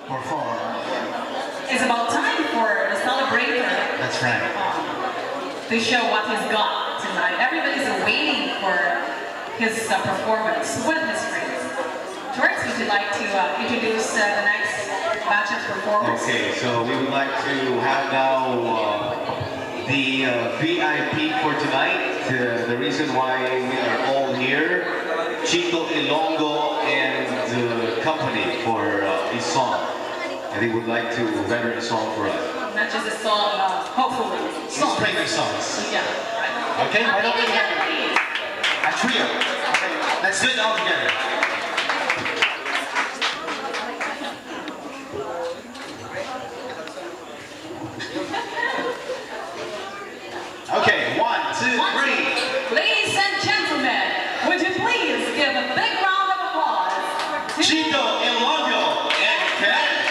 perform. It's about time for the celebrator That's right. to show what he's got tonight. Everybody's waiting for his performance with his friends. George, would you like to introduce the next batch of performers? Okay, so we would like to have now the VIP for tonight. The reason why we are all here, Chito Ilongo and the company for a song. And they would like to render a song for us. Not just a song, hopefully. Let's play the songs. Yeah, right. Okay, why don't we have please. a trio? Okay, let's do it all together. Okay, 1, 2, 3. Ladies and gentlemen, would you please give a big round of applause to Chito Ilongo and Ken.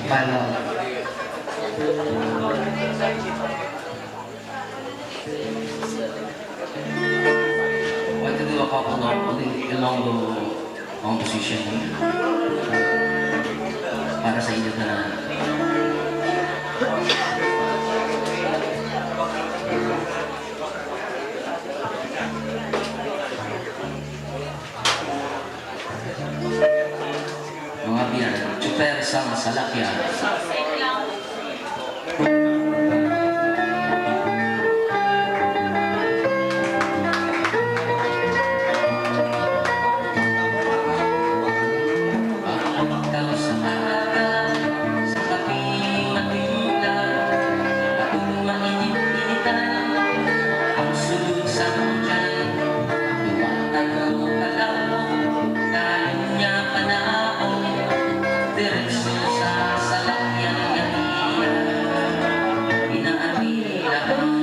my love. What to do a couple of along the composition para sa inyo na mga biyan, super sang salakyan. Ikaw sa aga, sa kaping matilang, at mainit-initan, ang sulod sa tiyan, duwatan mo kalaw, dahil niya panahon, diretso sa salakyan ganiya, inaamilahan.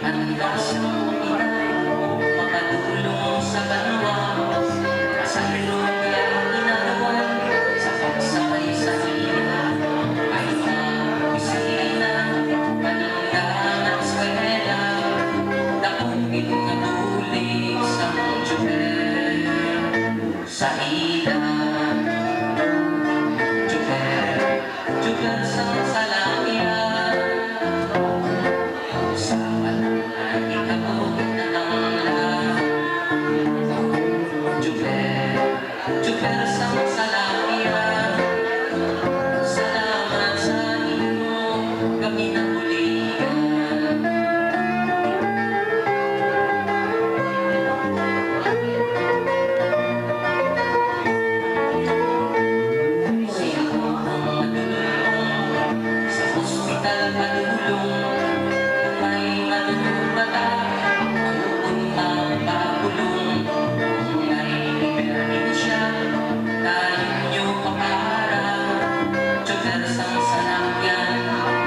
Anda siyang inay, makatulong sa banwa, sa hirap niya inawan, sa pagsakay sa iya, ay opisina, manindahan at eskwela, dakupin na tulig sa tsuper, sa ila, tsuper, tsuper sa salakyan. Sa malangan ikabog na ang Juper, Juper sa salakyan. Salamat sa inyo, kami na huligan. Sino ang madulong sa ospital padulong? May malulubata, maluon magpapulong. May ipermin siya, tayo niyo papara. Tsuper sang salakyan,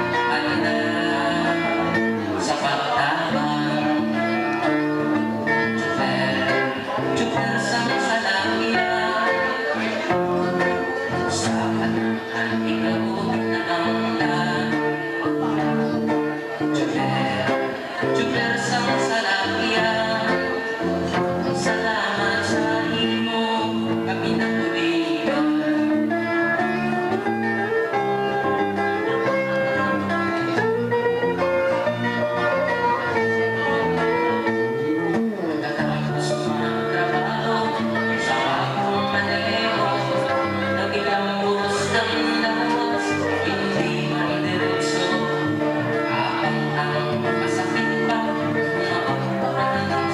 alala sa pagtabang. Tsuper, tsuper sang salakyan. Sa panahon ikaw na ang lahat. Juper, Juper sa salakyan. Salamat sa imo, kami na huligan. Pagkatapos ng trabaho, sa bagong maneho, nagilang oras ng lawas, hindi maidiretso. Habang ang masakit pa, umakuran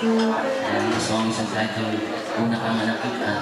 And the song is entitled Una Ka Nga Nakita.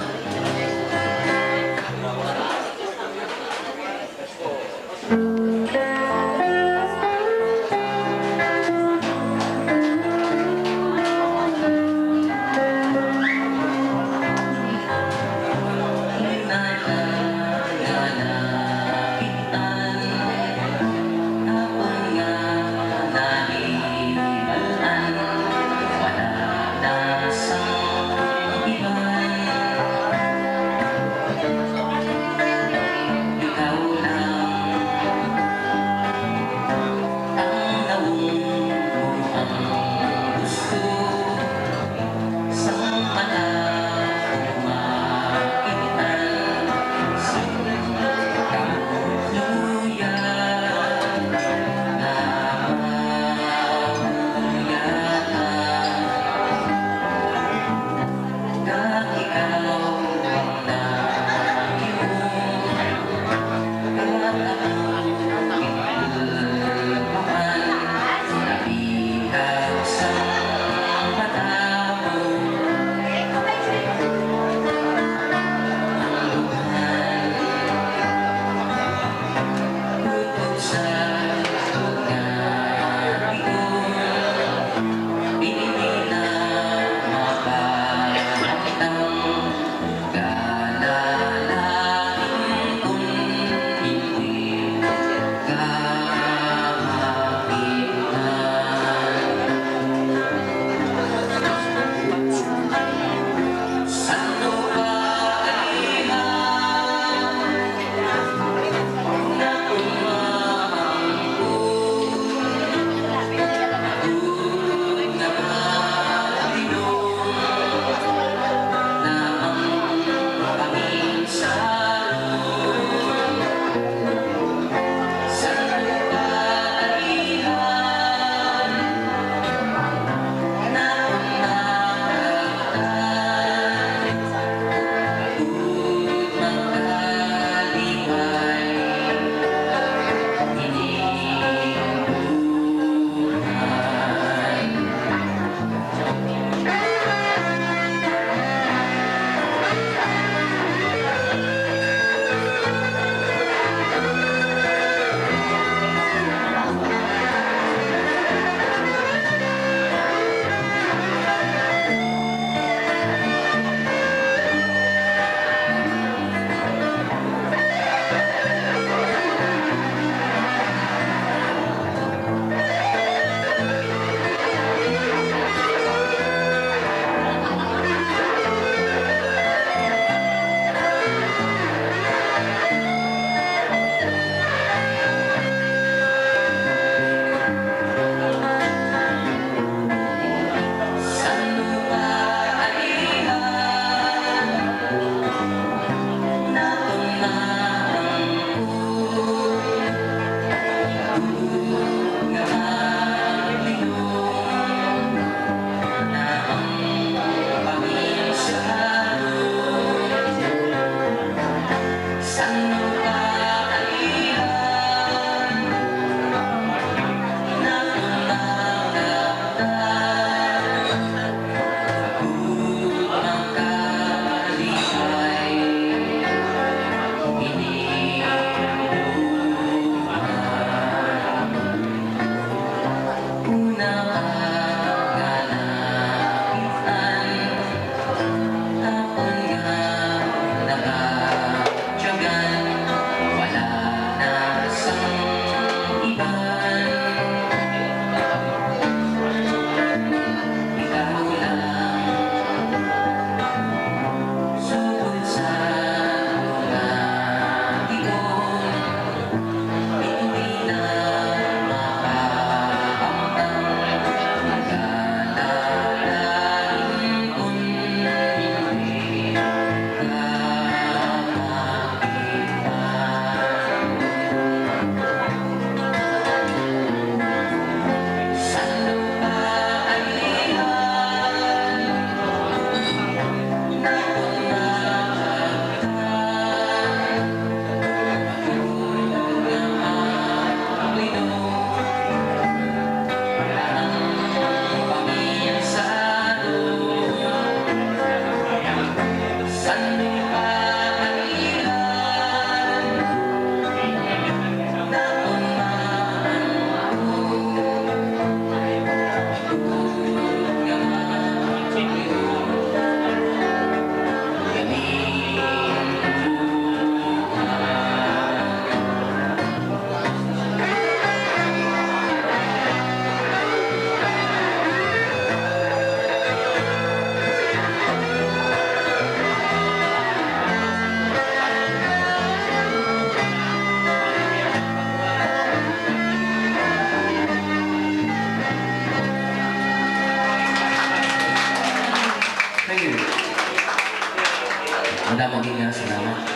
Wala maging salamat.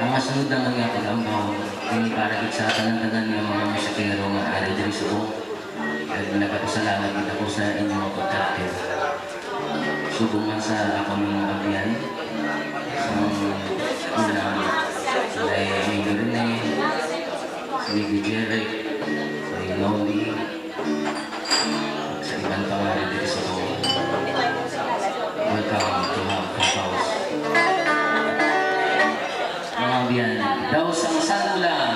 Ang masunod na mga pag-ambaw, hindi para sa tanan-tanan ng mga musikero nga ari diri sa buong. At nagpapasalamat din ako sa inyong pagkakit. Subukan sa ako ng mga kabiyan. Sa unang ay Amigo Rene, si Amigo Jerry, si Loli, sa ibang pangalan dito sa buong. Welcome to Half House. Mga kabiyan, daw sa sangulan.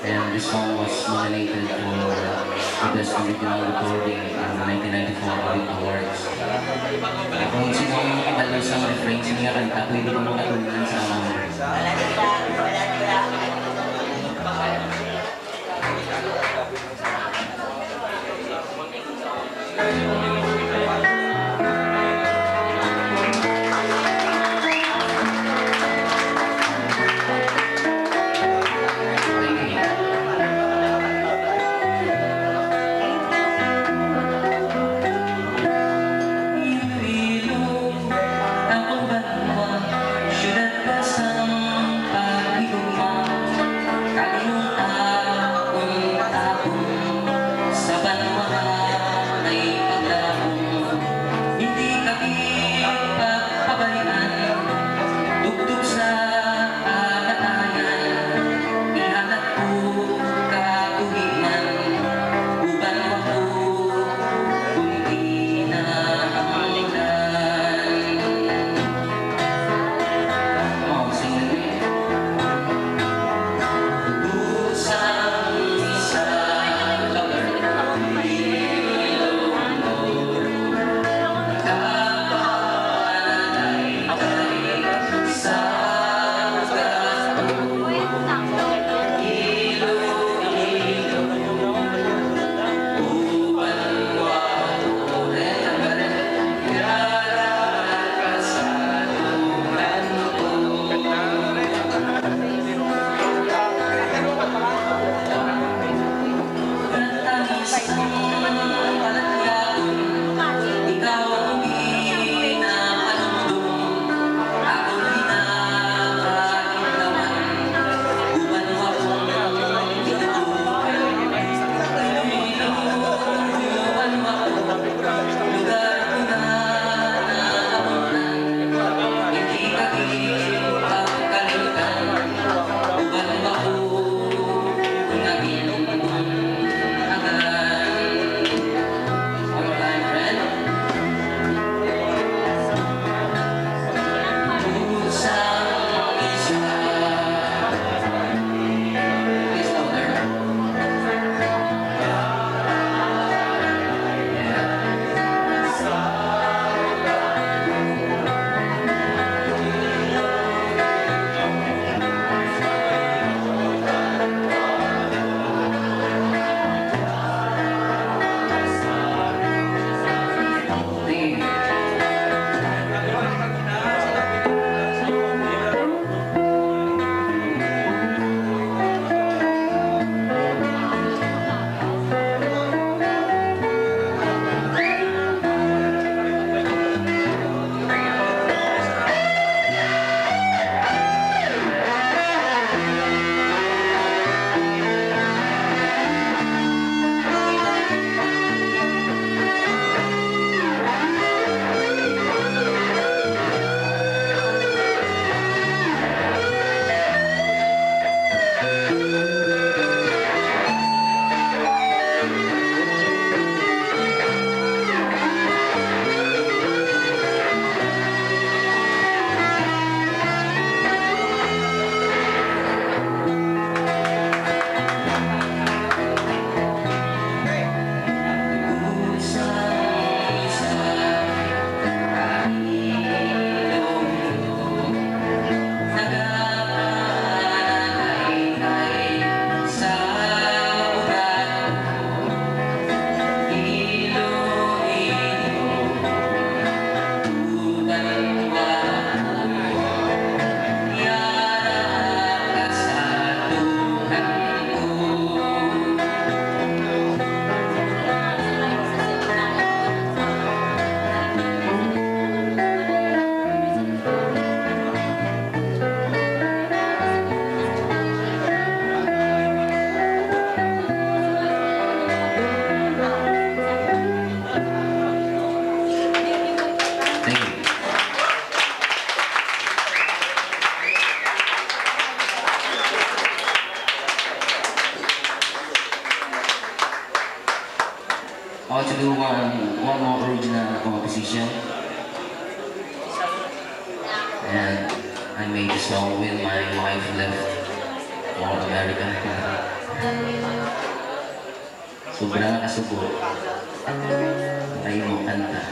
And this song was nominated for the Best Original Recording in the 1994 Brit Awards. Kung sino yung isang refrain sa mga kanta, pwede ko makatulungan sa mga. I want to do one more original composition. And I made the song when my wife left for America. Sobrang nakasubo. Tayo mo kanta.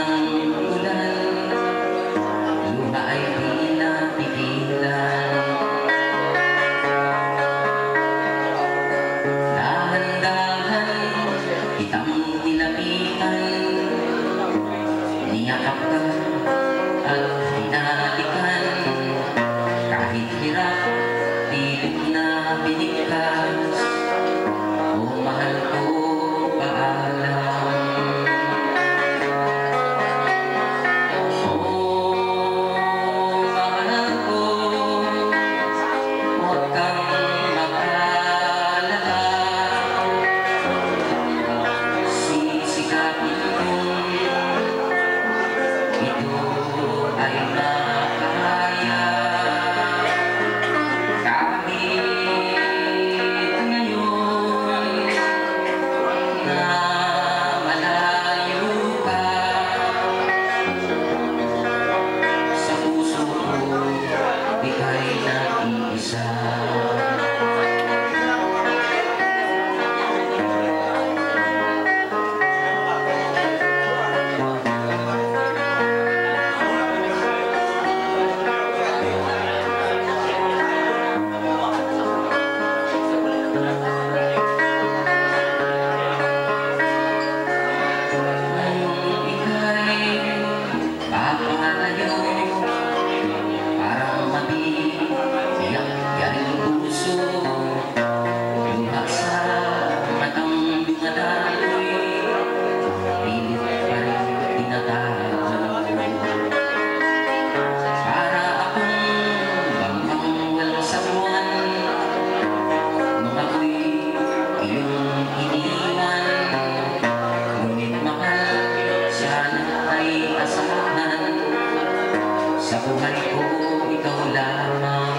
ng ulan, luha ay di napigilan. Dahan-dahan kitang nilapitan, niyakap ka at hinatikan. Kahit hirap, pilit na binigkas. O mahal ko, paalam. O mahal ko, huwag kang mag-alala. Sisikapin kong ito ay makaya. Kahit ngayon na malayo ka, sa puso ko ika'y nag-iisa. Kung ika'y papalayo, parang mabiyak-yaring puso, luha sa matang dumadaloy, pilit pa rin tinatago. Para akong bangkang walang sabuan, nung ako'y iyong iniwan. Ngunit mahal, sana ay asahan, sa buhay ko ikaw lamang.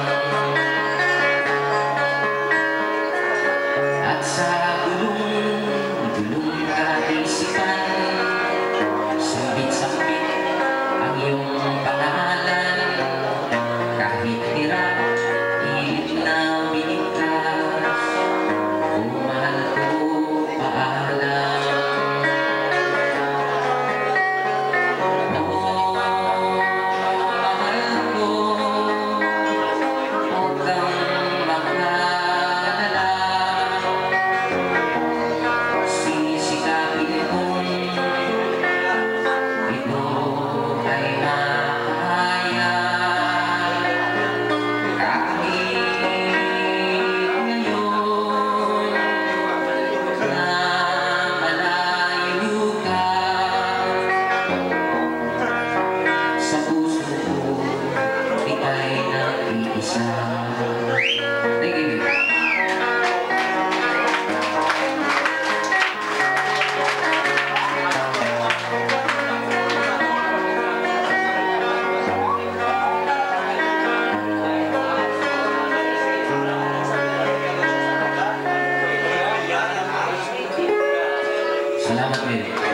At sa gulong-gulong kaisipan, sambit-sambit ang iyong pangalan. Kahit hirap, pilit na binigkas. O mahal ko, paalam. O mahal ko, huwag kang mag-alala. Sisikapin kong ito ay makaya. Kahit ngayon na malayo ka, sa puso ko ika'y nag-iisa. Thank you. Salamat, Mary.